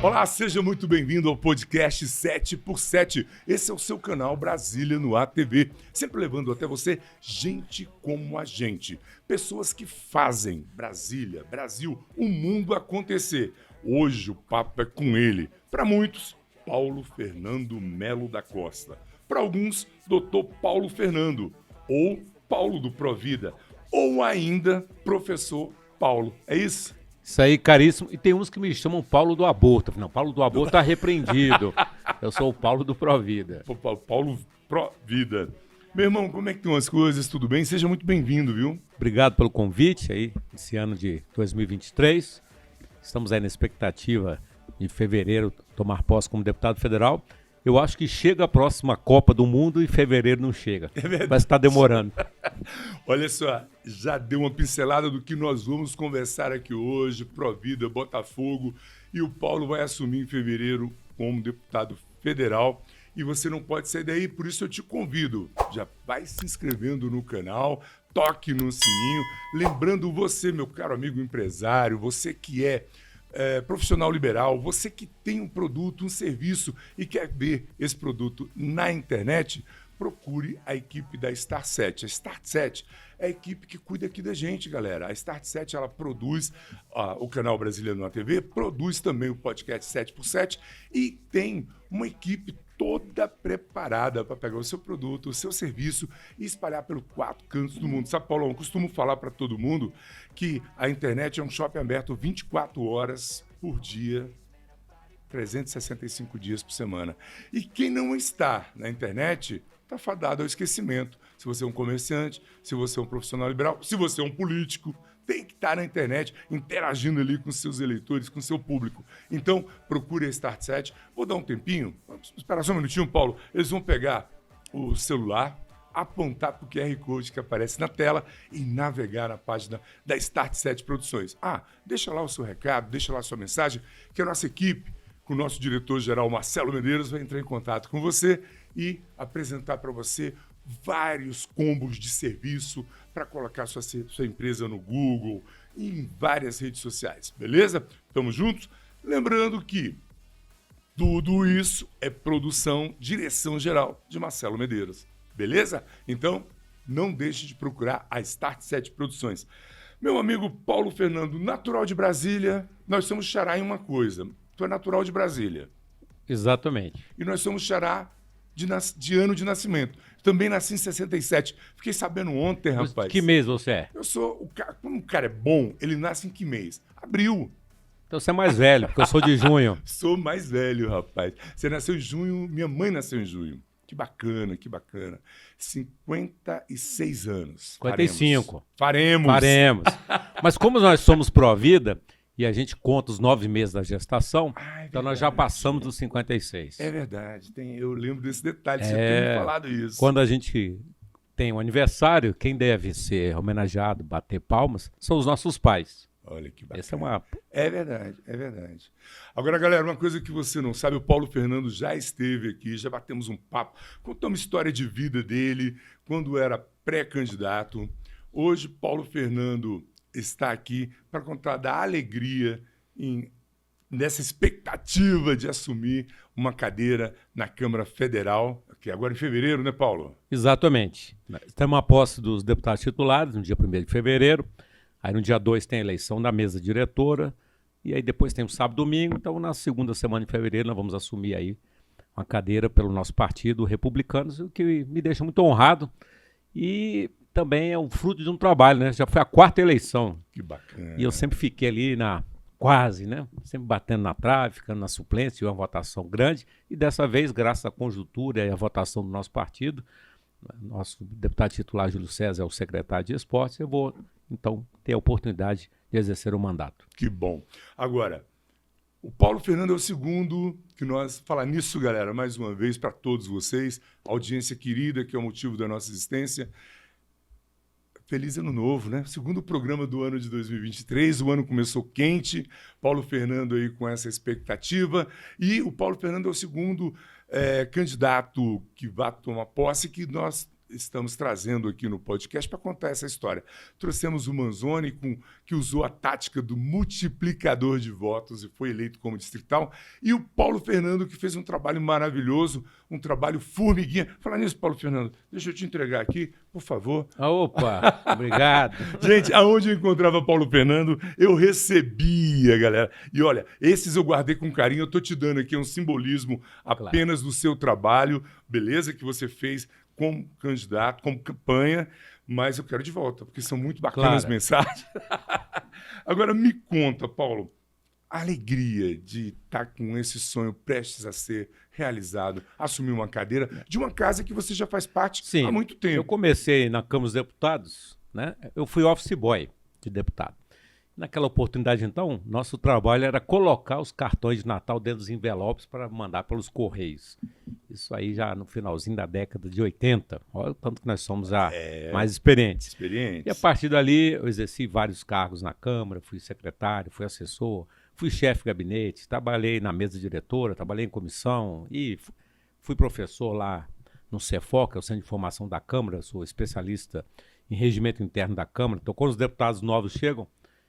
Olá, seja muito bem-vindo ao podcast 7x7. Esse é o seu canal Brasília no ATV, sempre levando até você gente como a gente. Pessoas que fazem Brasília, Brasil, o mundo acontecer. Hoje o papo é com ele. Para muitos, Paulo Fernando Melo da Costa. Para alguns, Dr. Paulo Fernando, ou Paulo do Provida, ou ainda Professor Paulo. É isso? Isso aí, caríssimo. E tem uns que me chamam Paulo do Aborto. Não, Paulo do Aborto tá repreendido. Eu sou o Paulo do Provida. Paulo Provida. Meu irmão, como é que estão as coisas? Tudo bem? Seja muito bem-vindo, viu? Obrigado pelo convite aí, esse ano de 2023. Estamos aí na expectativa de fevereiro tomar posse como deputado federal. Eu acho que chega a próxima Copa do Mundo e fevereiro não chega. É verdade. Mas está demorando. Olha só, já deu uma pincelada do que nós vamos conversar aqui hoje, Provida, Botafogo, e o Paulo vai assumir em fevereiro como deputado federal. E você não pode sair daí, por isso eu te convido. Já vai se inscrevendo no canal, toque no sininho. Lembrando você, meu caro amigo empresário, você que é profissional liberal, você que tem um produto, um serviço e quer ver esse produto na internet, procure a equipe da Start7. A Start7 é a equipe que cuida aqui da gente, galera. A Start7, ela produz o canal Brasília no ATV, produz também o podcast 7x7 e tem uma equipe toda preparada para pegar o seu produto, o seu serviço e espalhar pelos 4 cantos do mundo. Sabe, Paulo, eu costumo falar para todo mundo que a internet é um shopping aberto 24 horas por dia, 365 dias por semana. E quem não está na internet está fadado ao esquecimento. Se você é um comerciante, se você é um profissional liberal, se você é um político, tem que estar na internet interagindo ali com seus eleitores, com seu público. Então, procure a Start7. Vou dar um tempinho. Vamos esperar só um minutinho, Paulo. Eles vão pegar o celular, apontar para o QR Code que aparece na tela e navegar na página da Start7 Produções. Deixa lá o seu recado, deixa lá a sua mensagem, que a nossa equipe, com o nosso diretor-geral Marcelo Medeiros, vai entrar em contato com você e apresentar para você vários combos de serviço para colocar sua empresa no Google e em várias redes sociais, beleza? Tamo juntos? Lembrando que tudo isso é produção, direção geral de Marcelo Medeiros, beleza? Então, não deixe de procurar a Start7 Produções. Meu amigo Paulo Fernando, natural de Brasília, nós somos xará em uma coisa. Tu é natural de Brasília. Exatamente. E nós somos xará de ano de nascimento. Também nasci em 67. Fiquei sabendo ontem, rapaz. Que mês você é? Eu sou o cara. Quando um cara é bom, ele nasce em que mês? Abril. Então você é mais velho, porque eu sou de junho. Sou mais velho, rapaz. Você nasceu em junho, minha mãe nasceu em junho. Que bacana, que bacana. 56 anos. 55. Faremos. Mas como nós somos pró-vida e a gente conta os 9 meses da gestação, então nós já passamos dos 56. É verdade. Eu lembro desse detalhe, você tem me falado isso. Quando a gente tem um aniversário, quem deve ser homenageado, bater palmas, são os nossos pais. Olha que bacana. Essa É verdade, é verdade. Agora, galera, uma coisa que você não sabe, o Paulo Fernando já esteve aqui, já batemos um papo, contamos a história de vida dele, quando era pré-candidato. Hoje, Paulo Fernando está aqui para contar da alegria nessa expectativa de assumir uma cadeira na Câmara Federal, que é agora em fevereiro, né, Paulo? Exatamente. Estamos à posse dos deputados titulares no dia 1º de fevereiro. Aí no dia 2 tem a eleição da mesa diretora, e aí depois tem o sábado e domingo, então na segunda semana de fevereiro nós vamos assumir aí uma cadeira pelo nosso partido, Republicanos, o que me deixa muito honrado, e também é um fruto de um trabalho, né? Já foi a 4ª eleição. Que bacana. E eu sempre fiquei ali quase, né? Sempre batendo na trave, ficando na suplência, e uma votação grande, e dessa vez, graças à conjuntura e à votação do nosso partido, nosso deputado titular Júlio César é o secretário de esportes, eu vou então ter a oportunidade de exercer o mandato. Que bom. Agora, o Paulo Fernando é o segundo que nós... Falar nisso, galera, mais uma vez, para todos vocês, audiência querida, que é o motivo da nossa existência. Feliz Ano Novo, né? Segundo programa do ano de 2023, o ano começou quente, Paulo Fernando aí com essa expectativa, e o Paulo Fernando é o segundo candidato que vai tomar posse, que nós estamos trazendo aqui no podcast para contar essa história. Trouxemos o Manzoni, que usou a tática do multiplicador de votos e foi eleito como distrital, e o Paulo Fernando, que fez um trabalho maravilhoso, um trabalho formiguinha. Falar nisso, Paulo Fernando, deixa eu te entregar aqui, por favor. Opa, obrigado. Gente, aonde eu encontrava Paulo Fernando, eu recebia, galera. E olha, esses eu guardei com carinho, eu tô te dando aqui um simbolismo apenas do seu trabalho, beleza? Que você fez como candidato, como campanha, mas eu quero de volta, porque são muito bacanas as mensagens. Agora, me conta, Paulo, a alegria de estar com esse sonho prestes a ser realizado, assumir uma cadeira de uma casa que você já faz parte há muito tempo. Eu comecei na Câmara dos Deputados, né? Eu fui office boy de deputado. Naquela oportunidade, então, nosso trabalho era colocar os cartões de Natal dentro dos envelopes para mandar pelos Correios. Isso aí já no finalzinho da década de 80. Olha o tanto que nós somos já mais experientes. E a partir dali, eu exerci vários cargos na Câmara, fui secretário, fui assessor, fui chefe de gabinete, trabalhei na mesa diretora, trabalhei em comissão e fui professor lá no CEFOC, que é o Centro de Formação da Câmara, sou especialista em regimento interno da Câmara. Então, quando os deputados novos chegam,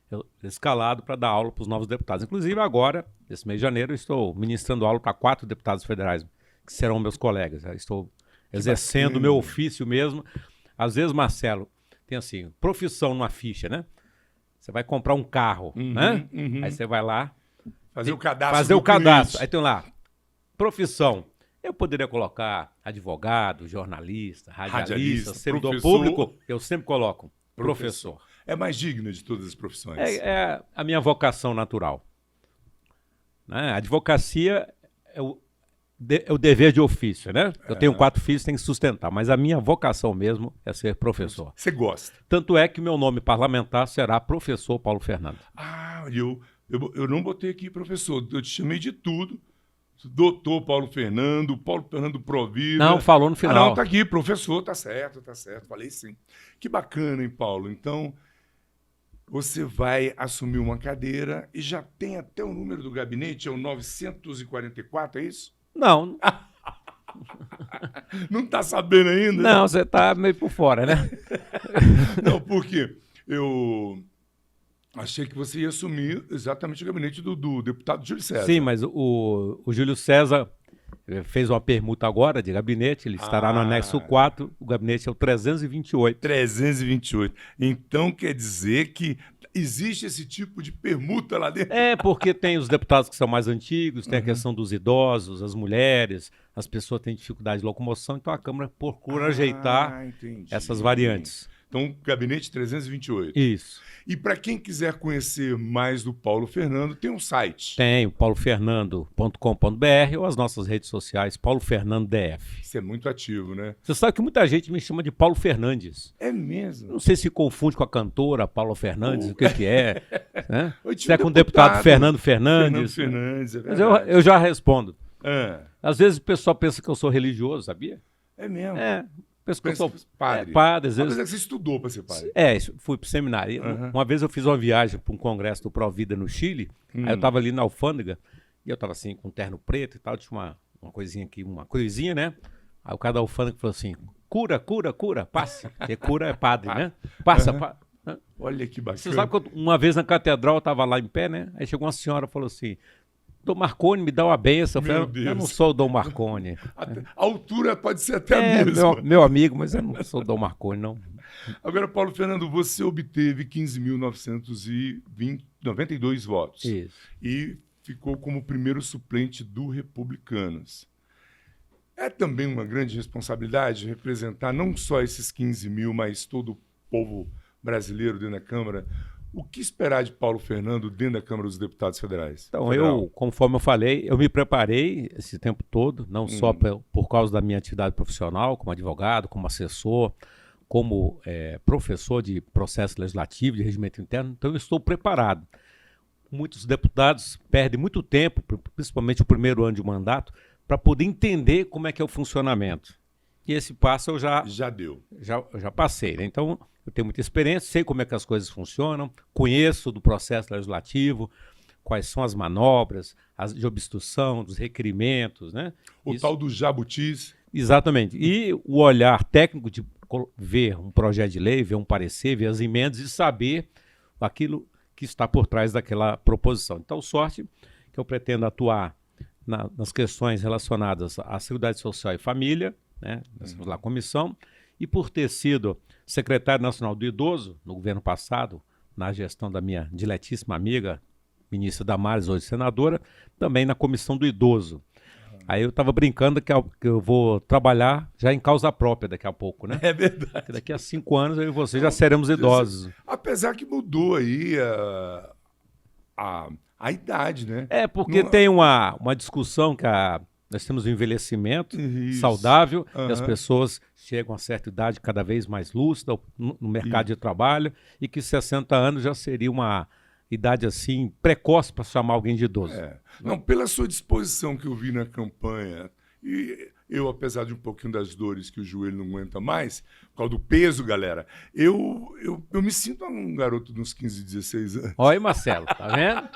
eu escalado para dar aula para os novos deputados. Inclusive, agora, nesse mês de janeiro, eu estou ministrando aula para 4 deputados federais, que serão meus colegas. Eu estou exercendo o meu ofício mesmo. Às vezes, Marcelo, tem assim, profissão numa ficha, né? Você vai comprar um carro, né? Aí você vai lá... Fazer o cadastro. Fazer o cadastro. Aí tem lá, profissão. Eu poderia colocar advogado, jornalista, radialista, servidor público. Eu sempre coloco professor. É mais digna de todas as profissões. É a minha vocação natural. Né? A advocacia é o dever de ofício, né? Eu tenho 4 filhos, tenho que sustentar, mas a minha vocação mesmo é ser professor. Você gosta? Tanto é que meu nome parlamentar será professor Paulo Fernando. Ah, eu não botei aqui professor, eu te chamei de tudo. Doutor Paulo Fernando Provida. Não, falou no final. Ah, não, tá aqui, professor, tá certo. Falei sim. Que bacana, hein, Paulo? Então, você vai assumir uma cadeira e já tem até o número do gabinete, é o 944, é isso? Não. Não tá sabendo ainda? Não, você tá meio por fora, né? Não, porque eu achei que você ia assumir exatamente o gabinete do deputado Júlio César. Sim, mas o Júlio César fez uma permuta agora de gabinete, ele estará no anexo 4, o gabinete é o 328. 328. Então quer dizer que existe esse tipo de permuta lá dentro? É, porque tem os deputados que são mais antigos, tem a questão dos idosos, as mulheres, as pessoas têm dificuldade de locomoção, então a Câmara procura ajeitar essas variantes. Então, gabinete 328. Isso. E para quem quiser conhecer mais do Paulo Fernando, tem um site. Tem o paulofernando.com.br ou as nossas redes sociais, Paulo Fernando DF. Isso é muito ativo, né? Você sabe que muita gente me chama de Paulo Fernandes. É mesmo? Não sei se confunde com a cantora Paula Fernandes, o que é. Né? Você é com o deputado Fernando Fernandes. Fernandes, é mas verdade. eu já respondo. Ah. Às vezes o pessoal pensa que eu sou religioso, sabia? É mesmo? É. Pensa que eu sou padre. Padre, às vezes. Mas é que você estudou para ser padre. Fui pro seminário. Uma vez eu fiz uma viagem para um congresso do Provida no Chile, aí eu estava ali na alfândega, e eu estava assim, com um terno preto e tal, tinha uma coisinha aqui, uma cruzinha, né? Aí o cara da alfândega falou assim, cura, passe. Porque cura é padre, né? Passa. Olha que bacana. Você sabe que uma vez na catedral eu estava lá em pé, né? Aí chegou uma senhora e falou assim, Dom Marconi, me dá uma benção. Eu não sou o Dom Marconi. A altura pode ser até a mesma. Meu amigo, mas eu não sou o Dom Marconi, não. Agora, Paulo Fernando, você obteve 15.992 votos. Isso. E ficou como primeiro suplente do Republicanos. É também uma grande responsabilidade representar não só esses 15 mil, mas todo o povo brasileiro dentro da Câmara. O que esperar de Paulo Fernando dentro da Câmara dos Deputados Federais? Então, conforme eu falei, eu me preparei esse tempo todo, não só por causa da minha atividade profissional, como advogado, como assessor, como professor de processo legislativo, de regimento interno, então eu estou preparado. Muitos deputados perdem muito tempo, principalmente o primeiro ano de mandato, para poder entender como é que é o funcionamento. E esse passo eu já passei, né? Então, eu tenho muita experiência, sei como é que as coisas funcionam, conheço do processo legislativo, quais são as manobras, as de obstrução, dos requerimentos, né? Tal do jabutis. Exatamente. E o olhar técnico de ver um projeto de lei, ver um parecer, ver as emendas e saber aquilo que está por trás daquela proposição. Então, sorte que eu pretendo atuar nas questões relacionadas à Seguridade Social e Família, né? Nós temos lá a comissão, e por ter sido secretário nacional do Idoso no governo passado, na gestão da minha diletíssima amiga, ministra Damares, hoje senadora, também na comissão do Idoso. Aí eu estava brincando que eu vou trabalhar já em causa própria daqui a pouco, né? É verdade. Porque daqui a 5 anos eu e você já seremos idosos. Apesar que mudou aí a idade, né? É, porque tem uma discussão que nós temos um envelhecimento saudável e as pessoas chegam a certa idade cada vez mais lúcida no mercado de trabalho e que 60 anos já seria uma idade assim precoce para chamar alguém de idoso. Não, pela sua disposição que eu vi na campanha, e eu, apesar de um pouquinho das dores que o joelho não aguenta mais, por causa do peso, galera, eu me sinto um garoto de uns 15, 16 anos. Olha aí, Marcelo, tá vendo?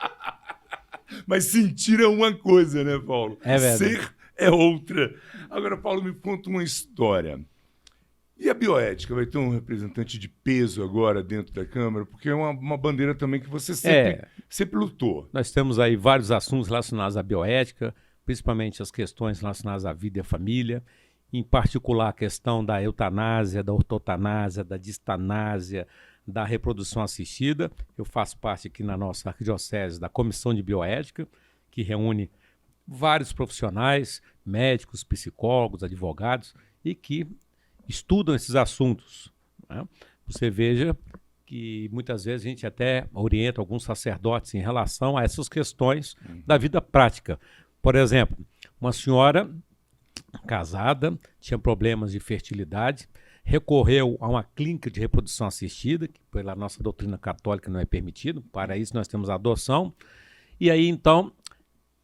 Mas sentir é uma coisa, né, Paulo? É verdade. Ser é outra. Agora, Paulo, me conta uma história. E a bioética? Vai ter um representante de peso agora dentro da Câmara? Porque é uma bandeira também que você sempre lutou. Nós temos aí vários assuntos relacionados à bioética, principalmente as questões relacionadas à vida e à família, em particular a questão da eutanásia, da ortotanásia, da distanásia, da reprodução assistida. Eu faço parte aqui na nossa arquidiocese da Comissão de Bioética, que reúne vários profissionais, médicos, psicólogos, advogados, e que estudam esses assuntos, né? Você veja que muitas vezes a gente até orienta alguns sacerdotes em relação a essas questões da vida prática. Por exemplo, uma senhora casada, tinha problemas de fertilidade, recorreu a uma clínica de reprodução assistida, que pela nossa doutrina católica não é permitido, para isso nós temos a adoção, e aí então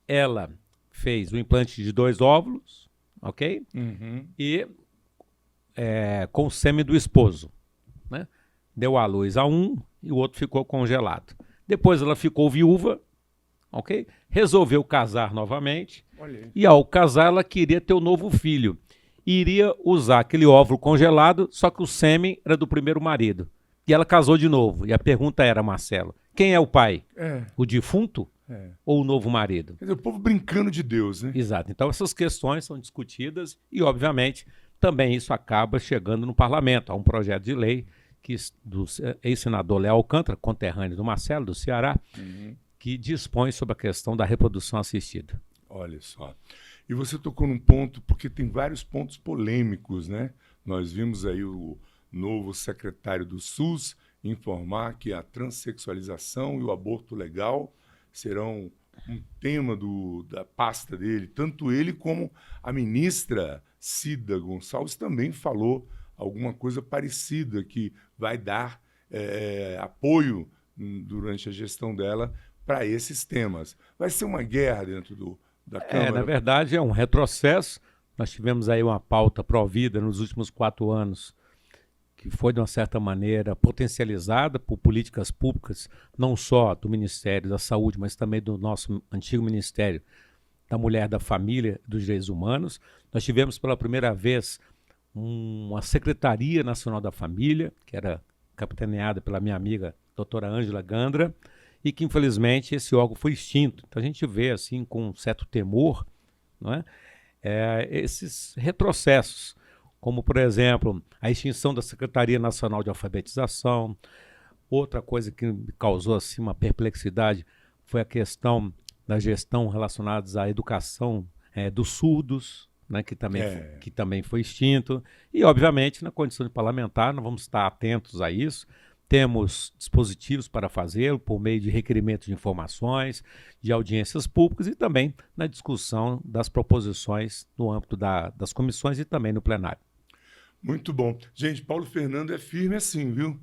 ela fez o implante de 2 óvulos, ok? E com o sêmen do esposo, né? Deu à luz a um e o outro ficou congelado. Depois ela ficou viúva, ok? Resolveu casar novamente. E ao casar ela queria ter um novo filho. Iria usar aquele óvulo congelado, só que o sêmen era do primeiro marido. E ela casou de novo. E a pergunta era, Marcelo, quem é o pai? O defunto ou o novo marido? Quer dizer, o povo brincando de Deus, né? Exato. Então essas questões são discutidas e, obviamente, também isso acaba chegando no parlamento. Há um projeto de lei do ex-senador Léo Alcântara, conterrâneo do Marcelo, do Ceará, que dispõe sobre a questão da reprodução assistida. Olha só. E você tocou num ponto, porque tem vários pontos polêmicos, né? Nós vimos aí o novo secretário do SUS informar que a transexualização e o aborto legal serão um tema da pasta dele. Tanto ele como a ministra Cida Gonçalves também falou alguma coisa parecida, que vai dar apoio durante a gestão dela para esses temas. Vai ser uma guerra dentro da Câmara? Na verdade, é um retrocesso. Nós tivemos aí uma pauta provida nos últimos 4 anos, que foi, de uma certa maneira, potencializada por políticas públicas, não só do Ministério da Saúde, mas também do nosso antigo Ministério da Mulher, da Família e dos Direitos Humanos. Nós tivemos pela primeira vez uma Secretaria Nacional da Família, que era capitaneada pela minha amiga doutora Ângela Gandra, e que infelizmente esse órgão foi extinto. Então a gente vê assim com um certo temor, não é? Esses retrocessos, como por exemplo a extinção da Secretaria Nacional de Alfabetização. Outra coisa que me causou assim uma perplexidade foi a questão da gestão relacionada à educação dos surdos, né, que também foi extinto. E, obviamente, na condição de parlamentar, nós vamos estar atentos a isso. Temos dispositivos para fazê-lo por meio de requerimentos de informações, de audiências públicas e também na discussão das proposições no âmbito das comissões e também no plenário. Muito bom. Gente, Paulo Fernando é firme assim, viu?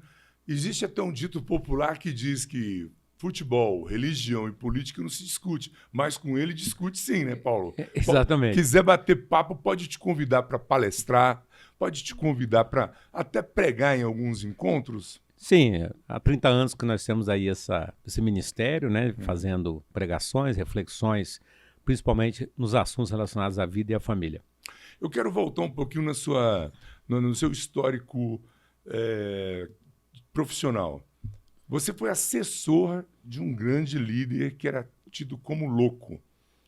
Existe até um dito popular que diz que futebol, religião e política não se discute, mas com ele discute sim, né, Paulo? Exatamente. Quiser bater papo, pode te convidar para palestrar, pode te convidar para até pregar em alguns encontros. Sim, há 30 anos que nós temos aí esse ministério, né, fazendo pregações, reflexões, principalmente nos assuntos relacionados à vida e à família. Eu quero voltar um pouquinho no seu histórico profissional. Você foi assessor de um grande líder que era tido como louco,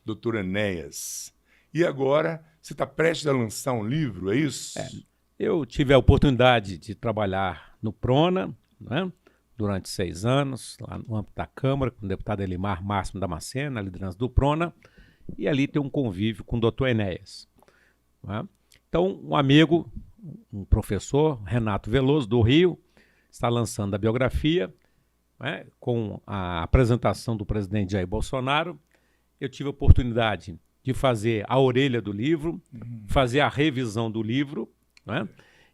Dr. Enéas. E agora você está prestes a lançar um livro, é isso? Eu tive a oportunidade de trabalhar no Prona, né, durante 6 anos, lá no âmbito da Câmara, com o deputado Elimar Máximo Damasceno, na liderança do Prona, e ali tem um convívio com o Dr. Enéas. Né? Então, um amigo, um professor, Renato Veloso, do Rio, está lançando a biografia, né, com a apresentação do presidente Jair Bolsonaro. Eu tive a oportunidade de fazer a orelha do livro, fazer a revisão do livro, né?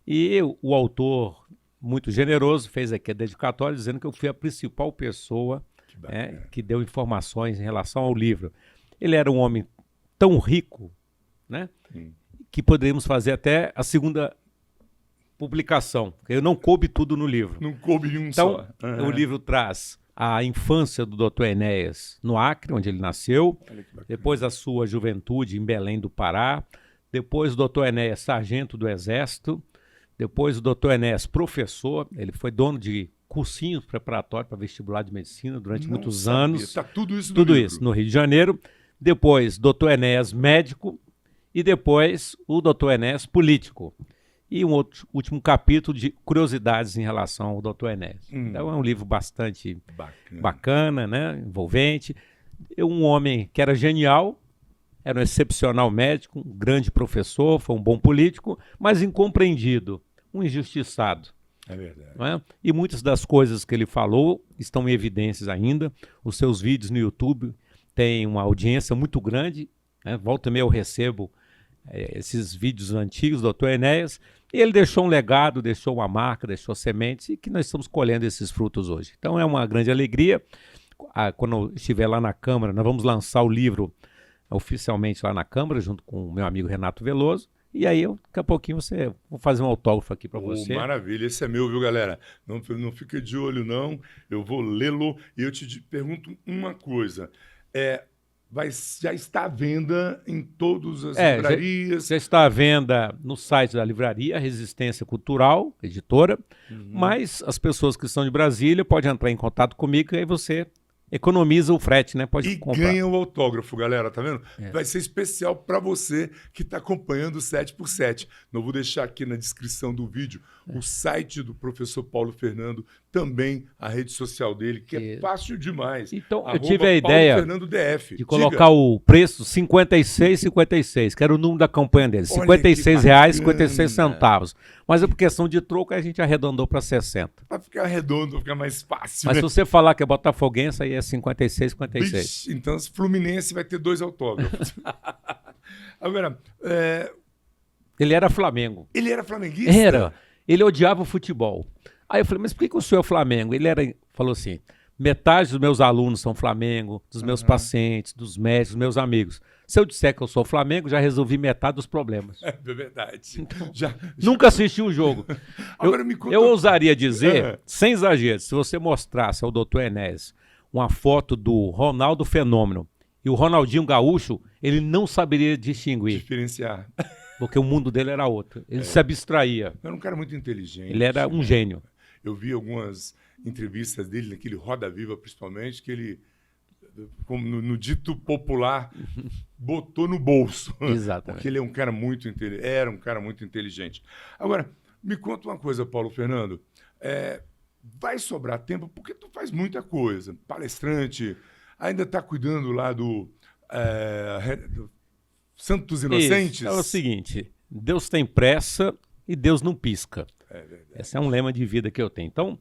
E o autor, muito generoso, fez aqui a dedicatória dizendo que eu fui a principal pessoa que deu informações em relação ao livro. Ele era um homem tão rico, né, que poderíamos fazer até a segunda publicação, porque não coube tudo no livro. Não coube em um então, só. O livro traz a infância do Dr. Enéas no Acre, onde ele nasceu, depois a sua juventude em Belém do Pará, depois o Dr. Enéas sargento do Exército, depois o Dr. Enéas professor, ele foi dono de cursinhos preparatórios para vestibular de medicina durante muitos anos. Está tudo isso no Tudo livro. isso no Rio de Janeiro. Depois, Dr. Enéas médico e depois o Dr. Enéas político. E um último capítulo de curiosidades em relação ao Dr. Enéas. Então é um livro bastante bacana, né? Envolvente. Um homem que era genial, era um excepcional médico, um grande professor, foi um bom político, mas incompreendido, um injustiçado. É verdade. Não é? E muitas das coisas que ele falou estão em evidências ainda. Os seus vídeos no YouTube têm uma audiência muito grande. Né? Volta e meia eu recebo esses vídeos antigos do Dr. Enéas. E ele deixou um legado, deixou uma marca, deixou sementes e que nós estamos colhendo esses frutos hoje. Então é uma grande alegria. Quando eu estiver lá na Câmara, nós vamos lançar o livro oficialmente lá na Câmara, junto com o meu amigo Renato Veloso. E aí, daqui a pouquinho, vou fazer um autógrafo aqui para você. Maravilha, esse é meu, viu, galera? Não fica de olho, não. Eu vou lê-lo e eu te pergunto uma coisa. Já está à venda em todas as livrarias? Já está à venda no site da livraria Resistência Cultural, editora, mas as pessoas que estão de Brasília podem entrar em contato comigo e aí você economiza o frete, né? Pode comprar. E ganha o autógrafo, galera, tá vendo? Vai ser especial para você que está acompanhando o 7x7. Não vou deixar aqui na descrição do vídeo o site do professor Paulo Fernando, também a rede social dele, que é fácil demais. Então, eu tive a ideia de colocar o preço 56,56, que era o número da campanha dele, R$ 56,56. Mas é por questão de troco, a gente arredondou para 60. Para ficar redondo, vai ficar mais fácil. Mas se você falar que é botafoguense, aí é 56,56. Bicho, então, Fluminense vai ter 2 autógrafos. Agora, ele era Flamengo. Ele era flamenguista? Era. Ele odiava o futebol. Aí eu falei, mas por que o senhor é Flamengo? Ele falou assim, metade dos meus alunos são Flamengo, dos meus pacientes, dos médicos, dos meus amigos. Se eu disser que eu sou Flamengo, já resolvi metade dos problemas. É verdade. Então, nunca assisti o jogo. Agora me conta... Eu ousaria dizer, sem exagero, se você mostrasse ao Dr. Enéas uma foto do Ronaldo Fenômeno e o Ronaldinho Gaúcho, ele não saberia distinguir. Diferenciar. Porque o mundo dele era outro. Ele se abstraía. Era um cara muito inteligente. Ele era um gênio. Eu vi algumas entrevistas dele, naquele Roda Viva principalmente, que ele, como no dito popular, botou no bolso. Exatamente. Porque ele é um cara muito era um cara muito inteligente. Agora, me conta uma coisa, Paulo Fernando. Vai sobrar tempo, porque tu faz muita coisa. Palestrante, ainda está cuidando lá do Santos Inocentes? Isso. É o seguinte, Deus tem pressa e Deus não pisca. É verdade. Esse é um lema de vida que eu tenho. Então,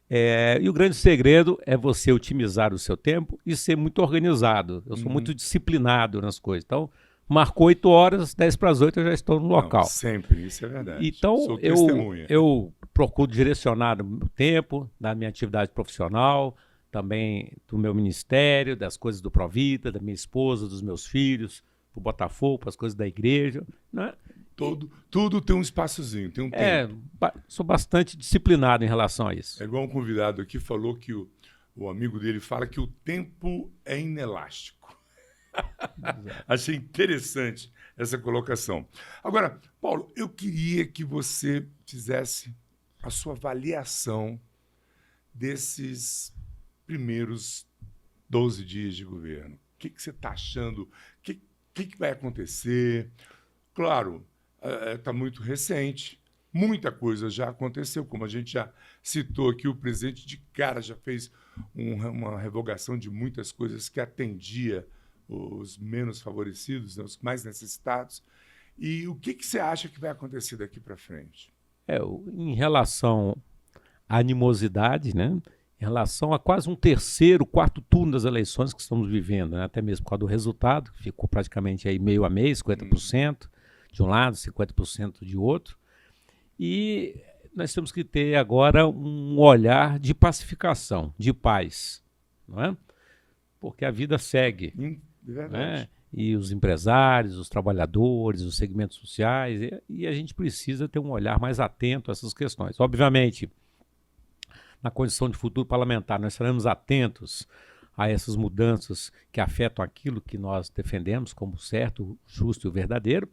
e o grande segredo é você otimizar o seu tempo e ser muito organizado. Eu sou muito disciplinado nas coisas. Então, marcou 8 horas, 10 para as 8 eu já estou no local. Não, sempre, isso é verdade. Então, sou testemunha. eu procuro direcionar o meu tempo, da minha atividade profissional, também do meu ministério, das coisas do Provida, da minha esposa, dos meus filhos, para o Botafogo, para as coisas da igreja, né? Tudo tem um espaçozinho, tem um tempo. Sou bastante disciplinado em relação a isso. É igual um convidado aqui falou que o amigo dele fala que o tempo é inelástico. Achei interessante essa colocação. Agora, Paulo, eu queria que você fizesse a sua avaliação desses primeiros 12 dias de governo. O que você está achando? O que vai acontecer? Claro, está muito recente, muita coisa já aconteceu, como a gente já citou aqui, o presidente de cara já fez uma revogação de muitas coisas que atendia os menos favorecidos, né, os mais necessitados. E o que você acha que vai acontecer daqui para frente? Em relação à animosidade, né? Em relação a quase um terceiro, quarto turno das eleições que estamos vivendo, né? Até mesmo por causa do resultado, que ficou praticamente aí meio a meio, 50% de um lado, 50% de outro. E nós temos que ter agora um olhar de pacificação, de paz, não é? Porque a vida segue. Verdade. Né? E os empresários, os trabalhadores, os segmentos sociais, e a gente precisa ter um olhar mais atento a essas questões. Obviamente, na condição de futuro parlamentar, nós estaremos atentos a essas mudanças que afetam aquilo que nós defendemos como certo, justo e verdadeiro,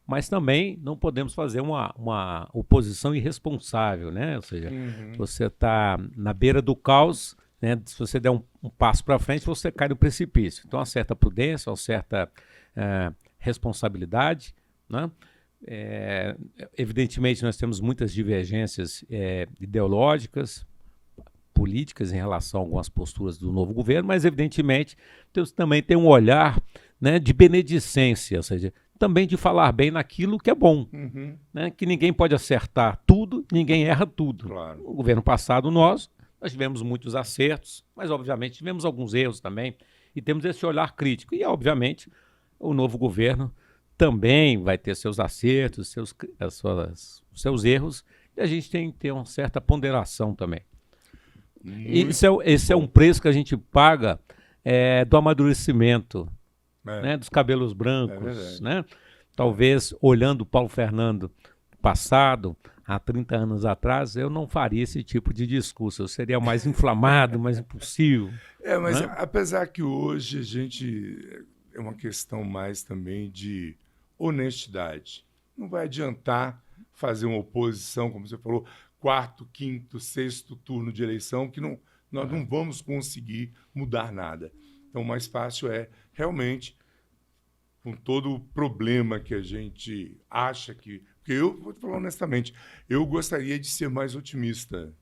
mas também não podemos fazer uma oposição irresponsável, né? Ou seja, você está na beira do caos, né? Se você der um passo para frente, você cai no precipício. Então, uma certa prudência, uma certa responsabilidade, né? Evidentemente, nós temos muitas divergências ideológicas, políticas em relação a algumas posturas do novo governo, mas, evidentemente, também tem um olhar, né, de benedicência, ou seja, também de falar bem naquilo que é bom, né? Que ninguém pode acertar tudo, ninguém erra tudo. Claro. O governo passado, nós tivemos muitos acertos, mas, obviamente, tivemos alguns erros também, e temos esse olhar crítico. E, obviamente, o novo governo também vai ter seus acertos, seus erros, e a gente tem que ter uma certa ponderação também. E esse é um preço que a gente paga do amadurecimento, né, dos cabelos brancos, né? Talvez, olhando o Paulo Fernando passado, há 30 anos atrás, eu não faria esse tipo de discurso. Eu seria mais inflamado, mais impulsivo. Mas né? apesar que hoje a gente é uma questão mais também de honestidade. Não vai adiantar fazer uma oposição, como você falou, quarto, quinto, sexto turno de eleição, que nós não vamos conseguir mudar nada. Então, o mais fácil é realmente, com todo o problema que a gente acha que... Porque eu vou te falar honestamente, eu gostaria de ser mais otimista.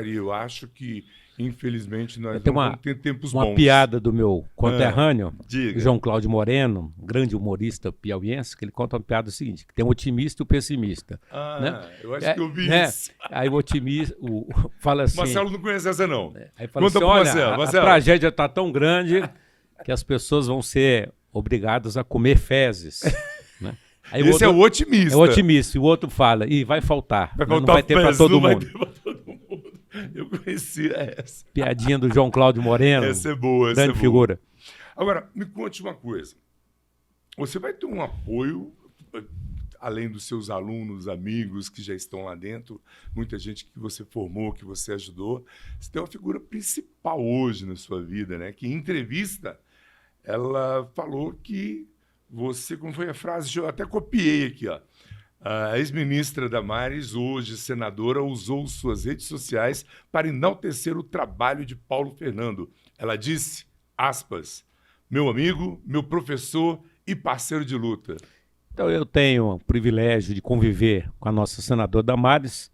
Eu acho que, infelizmente, nós não vamos ter tempos bons. Uma piada do meu conterrâneo, diga. João Cláudio Moreno, um grande humorista piauiense, que ele conta uma piada seguinte, que tem o otimista e o pessimista. Né? Eu acho que eu vi isso. Aí o otimista fala assim... Marcelo não conhece essa, não. Aí fala Conta assim, pro olha, Marcelo. a tragédia está tão grande que as pessoas vão ser obrigadas a comer fezes. Né? Aí Esse é o otimista. É o otimista. E o outro fala, vai faltar. Não vai ter para todo mundo. Eu conhecia essa. Piadinha do João Cláudio Moreno. Essa é boa, grande figura. Agora, me conte uma coisa. Você vai ter um apoio, além dos seus alunos, amigos que já estão lá dentro, muita gente que você formou, que você ajudou. Você tem uma figura principal hoje na sua vida, né? Que em entrevista, ela falou que você, como foi a frase, eu até copiei aqui, ó. A ex-ministra Damares, hoje senadora, usou suas redes sociais para enaltecer o trabalho de Paulo Fernando. Ela disse, aspas, meu amigo, meu professor e parceiro de luta. Então eu tenho o privilégio de conviver com a nossa senadora Damares,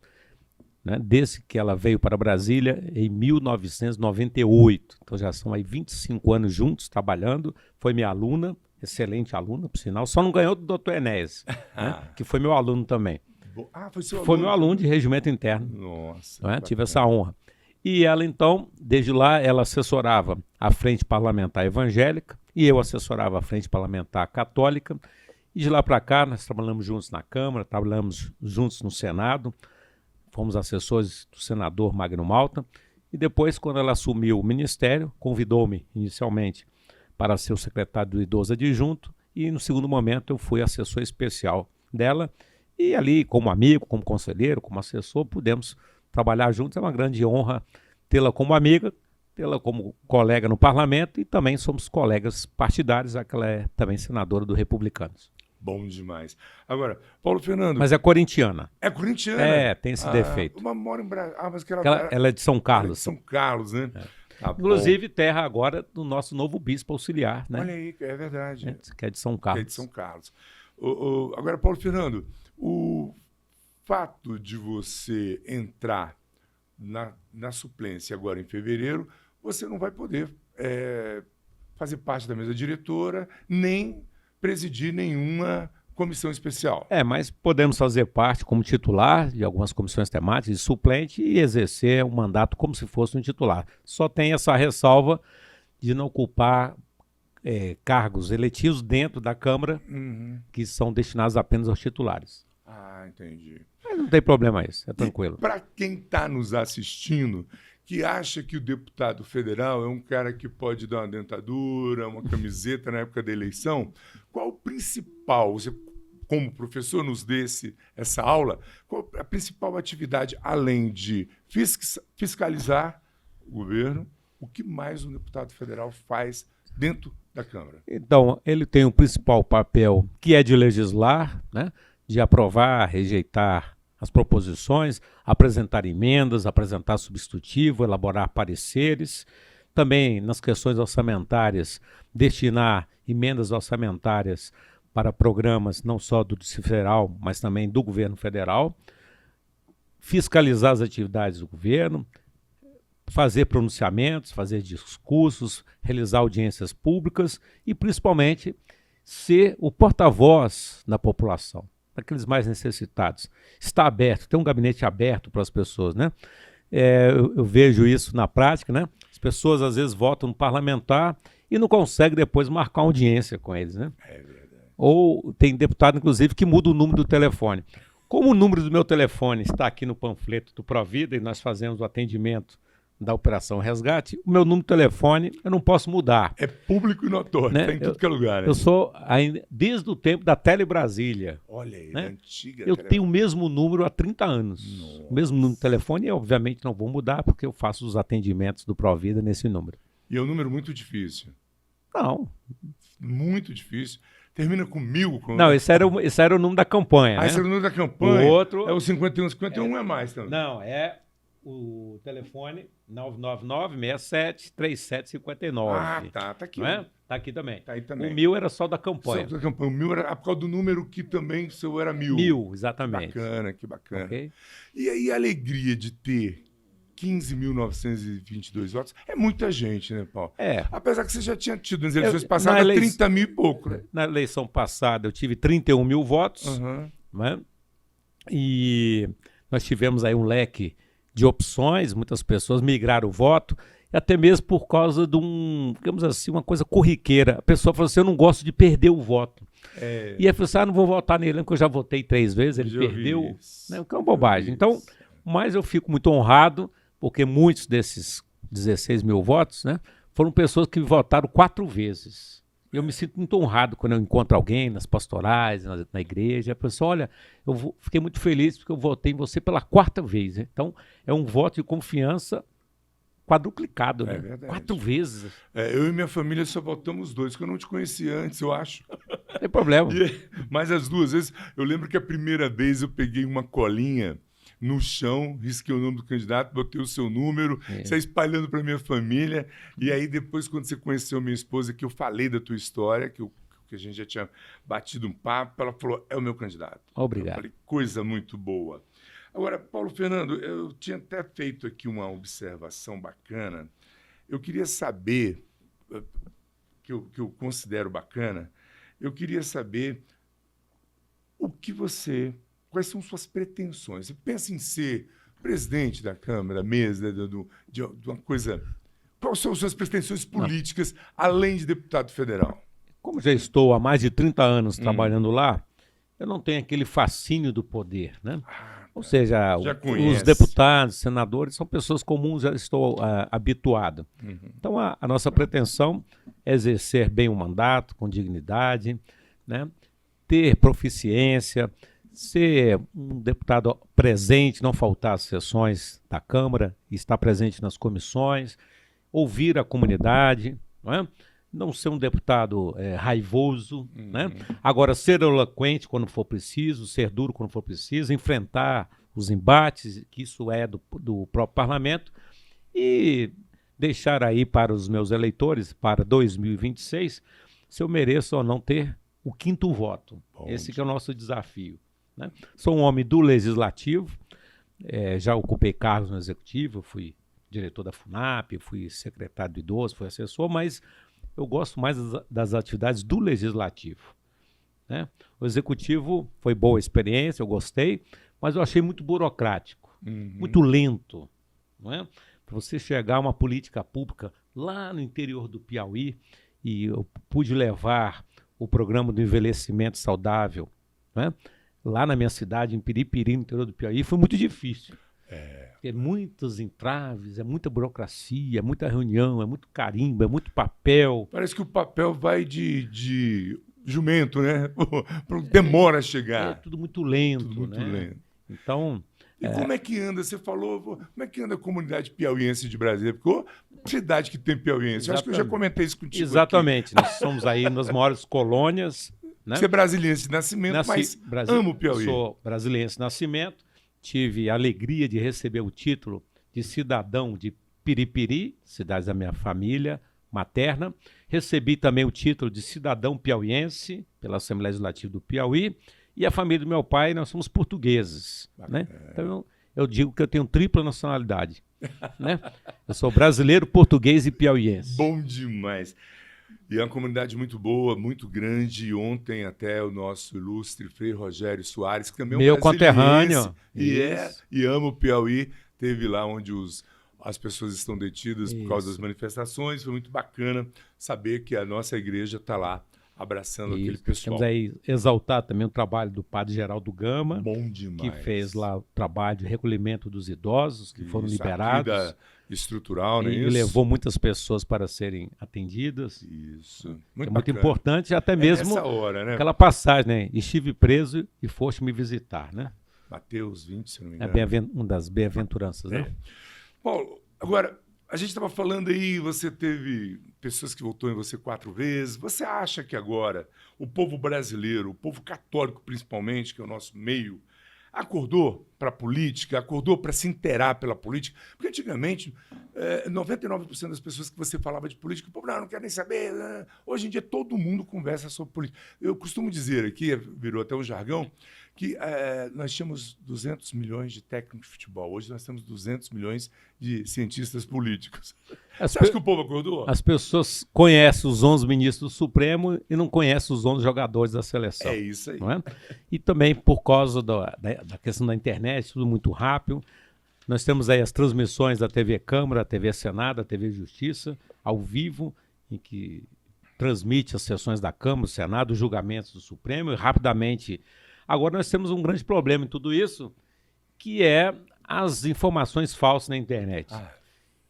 né, desde que ela veio para Brasília em 1998. Então já são aí 25 anos juntos, trabalhando. Foi minha aluna, excelente aluna, por sinal. Só não ganhou do Dr. Enéas, né, que foi meu aluno também. Foi seu aluno? Foi meu aluno de regimento interno. Nossa. Né, tive essa honra. E ela, então, desde lá, ela assessorava a Frente Parlamentar Evangélica e eu assessorava a Frente Parlamentar Católica. E de lá para cá, nós trabalhamos juntos na Câmara, trabalhamos juntos no Senado, fomos assessores do senador Magno Malta. E depois, quando ela assumiu o ministério, convidou-me inicialmente para ser o secretário do Idoso Adjunto e, no segundo momento, eu fui assessor especial dela. E ali, como amigo, como conselheiro, como assessor, pudemos trabalhar juntos. É uma grande honra tê-la como amiga, tê-la como colega no parlamento e também somos colegas partidários, já que ela é também senadora do Republicanos. Bom demais. Agora, Paulo Fernando... Mas é corintiana. É corintiana? É, tem esse defeito. Uma mora em Brasília. Mas que Ela é de São Carlos. Ela é de São Carlos, né? Tá Inclusive, terra agora do nosso novo bispo auxiliar, né? Olha aí, é verdade. Que é de São Carlos. Que é de São Carlos. Agora, Paulo Fernando, o fato de você entrar na suplência agora em fevereiro, você não vai poder fazer parte da mesa diretora, nem presidir nenhuma comissão especial. Mas podemos fazer parte como titular de algumas comissões temáticas, de suplente, e exercer um mandato como se fosse um titular. Só tem essa ressalva de não ocupar cargos eletivos dentro da Câmara, que são destinados apenas aos titulares. Entendi. Mas não tem problema isso, é tranquilo. Para quem está nos assistindo, que acha que o deputado federal é um cara que pode dar uma dentadura, uma camiseta na época da eleição, qual o principal, você como professor nos dê essa aula, qual a principal atividade, além de fiscalizar o governo, o que mais um deputado federal faz dentro da Câmara? Então, ele tem o principal papel, que é de legislar, né? De aprovar, rejeitar as proposições, apresentar emendas, apresentar substitutivo, elaborar pareceres. Também, nas questões orçamentárias, destinar emendas orçamentárias para programas não só do Distrito Federal, mas também do governo federal. Fiscalizar as atividades do governo, fazer pronunciamentos, fazer discursos, realizar audiências públicas e, principalmente, ser o porta-voz da população, daqueles mais necessitados. Está aberto, tem um gabinete aberto para as pessoas, né? Eu vejo isso na prática, né? As pessoas às vezes votam no parlamentar e não conseguem depois marcar uma audiência com eles, né? É verdade. Ou tem deputado, inclusive, que muda o número do telefone. Como o número do meu telefone está aqui no panfleto do Provida e nós fazemos o atendimento da Operação Resgate, o meu número de telefone eu não posso mudar. É público e notório, né? Tá em tudo que é lugar. Né? Eu sou, ainda, desde o tempo da Tele Brasília. Olha aí, né? Antiga. Eu tenho o mesmo número há 30 anos. Nossa. O mesmo número de telefone e, obviamente, não vou mudar porque eu faço os atendimentos do Provida nesse número. E é um número muito difícil. Não. Muito difícil. Termina com 1000. Não, esse era o número da campanha. Né? Esse era o número da campanha. O outro... É o 51. 51 é mais também. Não, é o telefone 999-67-3759. Tá aqui. Não é? Tá aqui também. Tá aí também. O 1000 era só da campanha. Só da campanha. O 1000 era por causa do número que também o seu era 1000. 1000, exatamente. Que bacana. Okay. E aí a alegria de ter 15.922 votos é muita gente, né, Paulo? Apesar que você já tinha tido nas eleições passadas 30 mil e pouco. Né? Na eleição passada eu tive 31 mil votos. Né? E nós tivemos aí um leque de opções, muitas pessoas migraram o voto, até mesmo por causa de digamos assim, uma coisa corriqueira. A pessoa falou assim, eu não gosto de perder o voto. E aí falou assim, não vou votar nele, porque eu já votei 3 vezes, ele perdeu. Né? Que é uma bobagem. Então, mas eu fico muito honrado, porque muitos desses 16 mil votos, né, foram pessoas que votaram 4 vezes. Eu me sinto muito honrado quando eu encontro alguém nas pastorais, na igreja. A pessoa, olha, fiquei muito feliz porque eu votei em você pela 4ª vez. Né? Então, é um voto de confiança quadruplicado, né? Verdade. 4 vezes. Eu e minha família só votamos 2, que eu não te conhecia antes, eu acho. Não tem problema. Mas as 2 vezes, eu lembro que a primeira vez eu peguei uma colinha no chão, risquei o nome do candidato, botei o seu número, saí espalhando para minha família, e aí depois, quando você conheceu minha esposa, que eu falei da tua história, que a gente já tinha batido um papo, ela falou, é o meu candidato. Obrigado. Eu falei, coisa muito boa. Agora, Paulo Fernando, eu tinha até feito aqui uma observação bacana, eu queria saber, que eu considero bacana, eu queria saber quais são suas pretensões? Você pensa em ser presidente da Câmara, mesa, de uma coisa... Quais são suas pretensões políticas, além de deputado federal? Como já estou há mais de 30 anos trabalhando lá, eu não tenho aquele fascínio do poder, né? Ou seja, os deputados, senadores, são pessoas comuns, já estou habituado. Então, a nossa pretensão é exercer bem o mandato, com dignidade, né? Ter proficiência, ser um deputado presente, não faltar às sessões da Câmara, estar presente nas comissões ouvir a comunidade, não é? Não ser um deputado raivoso, né? Agora ser eloquente quando for preciso, ser duro quando for preciso, enfrentar os embates, que isso é do próprio parlamento, e deixar aí para os meus eleitores, para 2026, se eu mereço ou não ter o 5º voto. Bom, esse que é o nosso desafio, né? Sou um homem do Legislativo, já ocupei cargos no Executivo, fui diretor da FUNAP, fui secretário do Idoso, fui assessor, mas eu gosto mais das atividades do Legislativo, né? O Executivo foi boa experiência, eu gostei, mas eu achei muito burocrático, muito lento, não é? Para você chegar a uma política pública lá no interior do Piauí, e eu pude levar o programa do envelhecimento saudável, né? Lá na minha cidade, em Piripiri, no interior do Piauí, foi muito difícil. Porque muitos entraves, é muita burocracia, é muita reunião, é muito carimbo, é muito papel. Parece que o papel vai de jumento, né? Demora a chegar. É tudo muito lento, Tudo muito né? lento. Então, E como é que anda? Você falou, como é que anda a comunidade piauiense de Brasília? Porque ô, cidade que tem piauiense. Eu acho que eu já comentei isso contigo. exatamente, nós somos aí nas maiores colônias, né? Você é brasiliense de nascimento, mas ama o Piauí. Sou brasiliense de nascimento, tive a alegria de receber o título de cidadão de Piripiri, cidade da minha família materna. Recebi também o título de cidadão piauiense pela Assembleia Legislativa do Piauí. E a família do meu pai, nós somos portugueses, né? Então eu digo que eu tenho tripla nacionalidade, né? Eu sou brasileiro, português e piauiense. Bom demais. E é uma comunidade muito boa, muito grande. Ontem até o nosso ilustre Frei Rogério Soares, que também é um Meu brasiliense, conterrâneo. e ama o Piauí, teve lá onde as pessoas estão detidas por causa das manifestações. Foi muito bacana saber que a nossa igreja está lá abraçando aquele pessoal. Temos aí exaltar também o trabalho do padre Geraldo Gama, Bom demais. que fez lá o trabalho de recolhimento dos idosos que foram liberados. A vida estrutural, né? E levou muitas pessoas para serem atendidas. Isso. Muito, muito importante, até mesmo nessa hora, né? aquela passagem, né? Estive preso e foste me visitar, né? Mateus 20, se não me engano. Uma das bem-aventuranças, né? Paulo, agora, a gente estava falando aí, você teve pessoas que votou em você 4 vezes. Você acha que agora o povo brasileiro, o povo católico principalmente, que é o nosso meio, acordou para a política, acordou para se inteirar pela política? Porque antigamente, 99% das pessoas que você falava de política, o povo não quer nem saber. Hoje em dia todo mundo conversa sobre política. Eu costumo dizer aqui, virou até um jargão, que nós tínhamos 200 milhões de técnicos de futebol. Hoje nós temos 200 milhões de cientistas políticos. Você acha que o povo acordou? As pessoas conhecem os 11 ministros do Supremo e não conhecem os 11 jogadores da seleção. É isso aí. Não é? E também por causa da questão da internet, tudo muito rápido. Nós temos aí as transmissões da TV Câmara, da TV Senado, da TV Justiça, ao vivo, em que transmite as sessões da Câmara, do Senado, os julgamentos do Supremo e rapidamente... Agora nós temos um grande problema em tudo isso, que é as informações falsas na internet.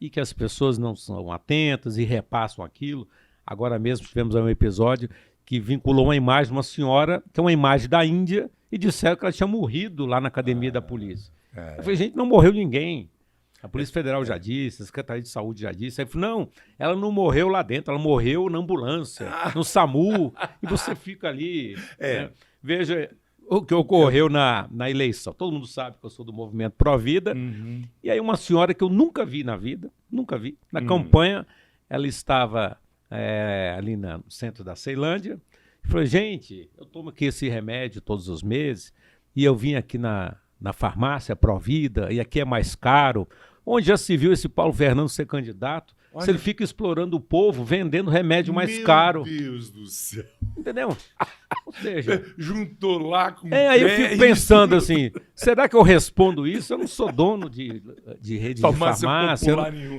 E que as pessoas não são atentas e repassam aquilo. Agora mesmo tivemos um episódio que vinculou uma imagem de uma senhora, que é uma imagem da Índia, e disseram que ela tinha morrido lá na academia da polícia. Eu falei, gente, não morreu ninguém. A Polícia Federal já disse, a Secretaria de Saúde já disse. Aí eu falei, não, ela não morreu lá dentro, ela morreu na ambulância, no SAMU, e você fica ali. Né? Veja... O que ocorreu na eleição. Todo mundo sabe que eu sou do movimento Pró-Vida. E aí uma senhora que eu nunca vi na vida, nunca vi, na campanha, ela estava ali no centro da Ceilândia. E falou, gente, eu tomo aqui esse remédio todos os meses e eu vim aqui na farmácia Pró-Vida e aqui é mais caro. Onde já se viu esse Paulo Fernando ser candidato? Olha, se ele fica explorando o povo, vendendo remédio mais caro. Meu Deus do céu. Entendeu? Ou seja... Juntou lá com... aí eu fico pensando assim, será que eu respondo isso? Eu não sou dono de rede de farmácia.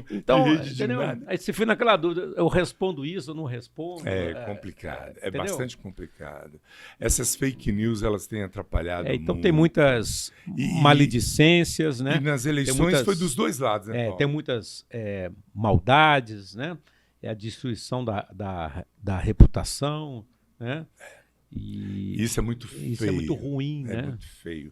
Então, entendeu? Aí você fica naquela dúvida, eu respondo isso, eu não respondo. É complicado, é bastante complicado. Essas fake news, elas têm atrapalhado então muito. Tem muitas maledicências, né? E nas eleições foi dos dois lados, né, Paulo? Tem muitas maldades, né? É a destruição da reputação, né? E isso é muito feio. Isso é muito ruim, né? É muito feio.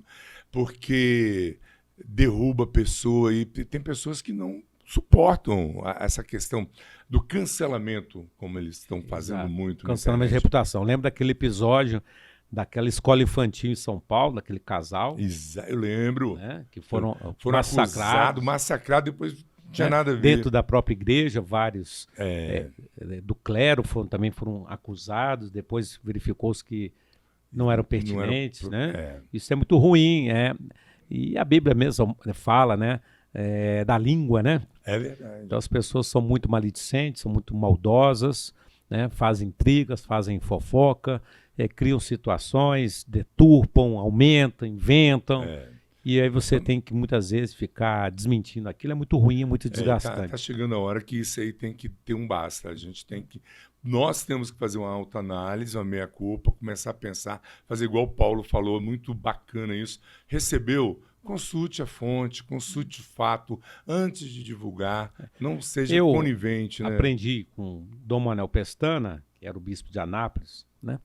Porque derruba a pessoa e tem pessoas que não suportam essa questão do cancelamento, como eles estão fazendo Exato. muito na Cancelamento de internet. reputação. Lembra daquele episódio daquela escola infantil em São Paulo, daquele casal, Eu lembro. né, que foram Foram massacrados, massacrados, depois não tinha né, nada a ver. dentro da própria igreja, vários É, do clero também foram acusados, depois verificou-se que não eram pertinentes, né? é. Isso é muito ruim, e a Bíblia mesmo fala, né, da língua, né? É verdade. Então as pessoas são muito maledicentes, são muito maldosas, né? Fazem intrigas, fazem fofoca, criam situações, deturpam, aumentam, inventam. E aí você tem que muitas vezes ficar desmentindo aquilo. É muito ruim, é muito desgastante. Tá chegando a hora que isso aí tem que ter um basta. Nós temos que fazer uma autoanálise, uma meia-culpa, começar a pensar, fazer igual o Paulo falou, muito bacana isso. Recebeu? Consulte a fonte, consulte o fato antes de divulgar. Não seja conivente, né? Aprendi com Dom Manuel Pestana, que era o bispo de Anápolis, né?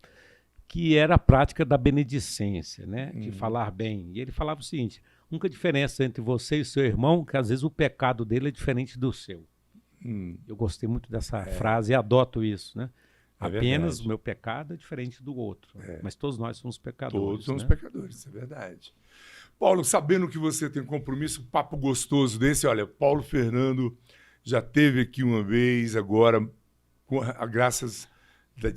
Que era a prática da benedicência, né? De falar bem. E ele falava o seguinte: a única diferença entre você e seu irmão é que às vezes o pecado dele é diferente do seu. Eu gostei muito dessa frase e adoto isso, né? Apenas o meu pecado é diferente do outro. Mas todos nós somos pecadores. Todos somos né? pecadores, isso é verdade. Paulo, sabendo que você tem compromisso, papo gostoso desse, olha, Paulo Fernando já esteve aqui uma vez, agora, graças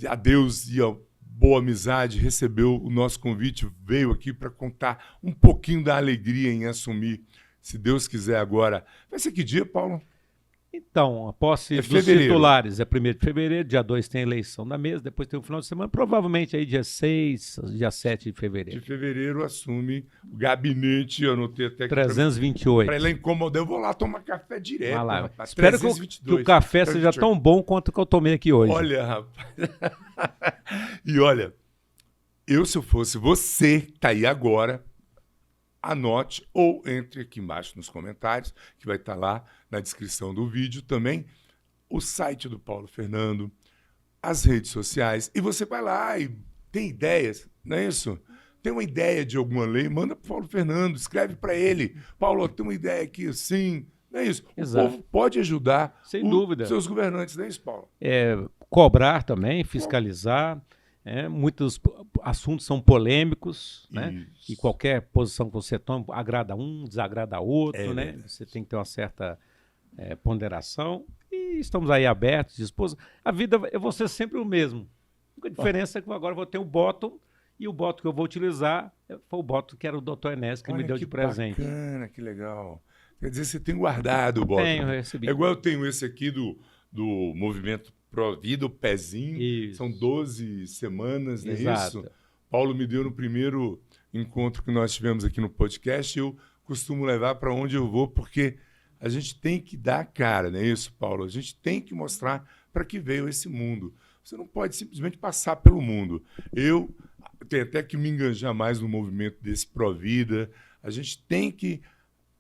a Deus e a boa amizade, recebeu o nosso convite, veio aqui para contar um pouquinho da alegria em assumir, se Deus quiser agora. Vai ser que dia, Paulo? Então, a posse dos fevereiro. titulares é 1º de fevereiro, dia 2 tem a eleição da mesa, depois tem o final de semana, provavelmente aí dia 6, dia 7 de fevereiro. De fevereiro assume o gabinete, eu anotei até aqui. 328. Para ela incomodar, eu vou lá tomar café direto. Vai lá. Rapaz, Espero que 322. o café seja tão bom quanto o que eu tomei aqui hoje. Olha, rapaz. E olha, se eu fosse você que está aí agora, anote ou entre aqui embaixo nos comentários, que vai estar lá na descrição do vídeo também, o site do Paulo Fernando, as redes sociais, e você vai lá e tem ideias, não é isso? Tem uma ideia de alguma lei, manda para o Paulo Fernando, escreve para ele. Paulo, tem uma ideia aqui assim, não é isso? Exato. O povo pode ajudar Sem dúvida. seus governantes, não é isso, Paulo? Cobrar também, fiscalizar. Muitos assuntos são polêmicos, né? Isso. E qualquer posição que você toma agrada um, desagrada outro, né? Verdade. Você tem que ter uma certa ponderação. E estamos aí abertos, dispostos. A vida eu vou ser sempre o mesmo. A diferença é que agora eu vou ter o bottom, e o bottom que eu vou utilizar foi o bottom que era o Dr. Enéas que Olha, me deu de presente. Bacana, que legal. Quer dizer, você tem guardado o bottom. Tenho, recebi. É igual eu tenho esse aqui do Movimento Pro Vida, o pezinho. Isso. São 12 semanas, não é Exato. isso? Paulo me deu no primeiro encontro que nós tivemos aqui no podcast. Eu costumo levar para onde eu vou, porque a gente tem que dar a cara, não é isso, Paulo? A gente tem que mostrar para que veio esse mundo. Você não pode simplesmente passar pelo mundo. Eu tenho até que me enganjar mais no movimento desse Pro-Vida. A gente tem que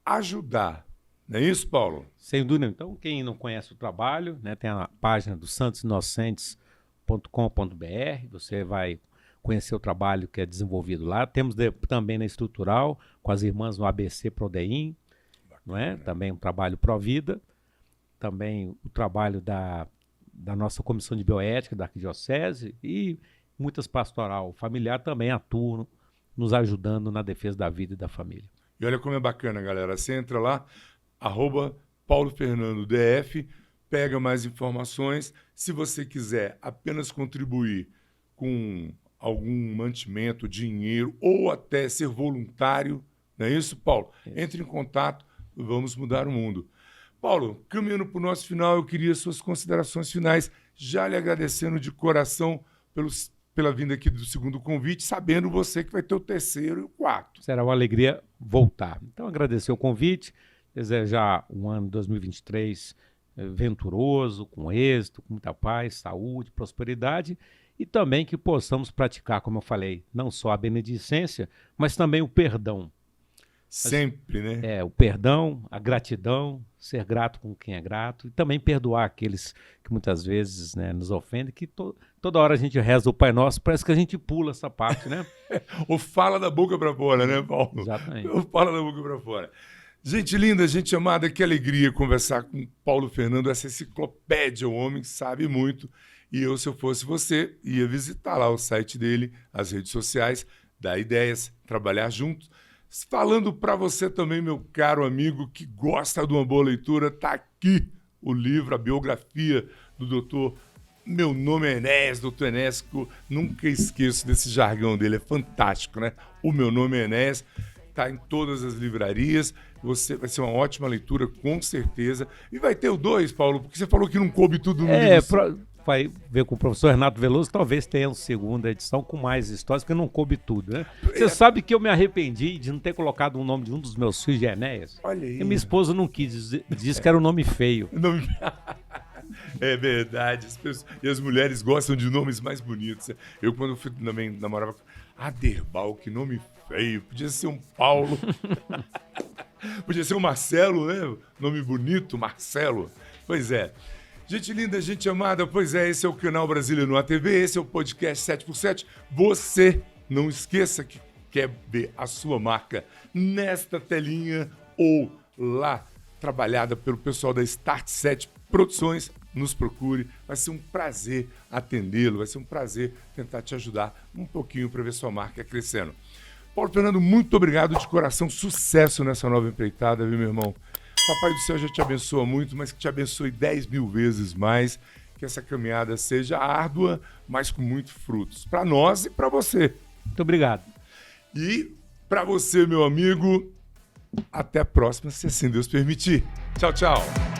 ajudar. Não é isso, Paulo? Sem dúvida. Então, quem não conhece o trabalho, né, tem a página do santosinocentes.com.br. Você vai conhecer o trabalho que é desenvolvido lá. Temos também na Estrutural, com as irmãs no ABC Prodeim, não é? Também um trabalho Pro-Vida. Também o trabalho da nossa Comissão de Bioética da Arquidiocese e muitas pastoral familiar também atuam nos ajudando na defesa da vida e da família. E olha como é bacana, galera. Você entra lá, @PauloFernandoDF, pega mais informações. Se você quiser apenas contribuir com algum mantimento, dinheiro ou até ser voluntário, não é isso, Paulo? Isso. Entre em contato, vamos mudar o mundo. Paulo, caminhando para o nosso final, eu queria suas considerações finais, já lhe agradecendo de coração pela vinda aqui do segundo convite, sabendo você que vai ter o terceiro e o quarto. Será uma alegria voltar. Então, agradecer o convite, desejar um ano 2023 venturoso, com êxito, com muita paz, saúde, prosperidade e também que possamos praticar, como eu falei, não só a benedicência, mas também o perdão. Sempre, né? O perdão, a gratidão, ser grato com quem é grato e também perdoar aqueles que muitas vezes, né, nos ofendem, que toda hora a gente reza o Pai Nosso, parece que a gente pula essa parte, né? Ou fala da boca para fora, né, Paulo? Exatamente. Ou fala da boca para fora. Gente linda, gente amada, que alegria conversar com Paulo Fernando, essa enciclopédia, um homem que sabe muito. E eu, se eu fosse você, ia visitar lá o site dele, as redes sociais, dar ideias, trabalhar juntos. Falando para você também, meu caro amigo, que gosta de uma boa leitura, tá aqui o livro, a biografia do doutor. Meu nome é Enéas, doutor Enéas, nunca esqueço desse jargão dele, é fantástico, né? O meu nome é Enéas. Está em todas as livrarias, vai ser uma ótima leitura, com certeza. E vai ter o 2, Paulo, porque você falou que não coube tudo no livro. Vai ver com o professor Renato Veloso, talvez tenha uma segunda edição com mais histórias, porque não coube tudo, né? Você sabe que eu me arrependi de não ter colocado o nome de um dos meus filhos de Enéas. Olha aí. E minha esposa não quis, disse que era um nome feio. É verdade. E as mulheres gostam de nomes mais bonitos. Eu, quando também namorava... Aderbal, que nome feio. Podia ser um Paulo. Podia ser um Marcelo, né? Nome bonito, Marcelo. Pois é. Gente linda, gente amada, pois é, esse é o canal Brasília no ATV, esse é o podcast 7x7. Você não esqueça que quer ver a sua marca nesta telinha ou lá, trabalhada pelo pessoal da Start 7 Produções, nos procure. Vai ser um prazer atendê-lo, vai ser um prazer tentar te ajudar um pouquinho para ver sua marca crescendo. Paulo Fernando, muito obrigado de coração, sucesso nessa nova empreitada, viu, meu irmão? Papai do céu já te abençoa muito, mas que te abençoe 10 mil vezes mais, que essa caminhada seja árdua, mas com muitos frutos, para nós e para você. Muito obrigado. E para você, meu amigo, até a próxima, se assim Deus permitir. Tchau, tchau.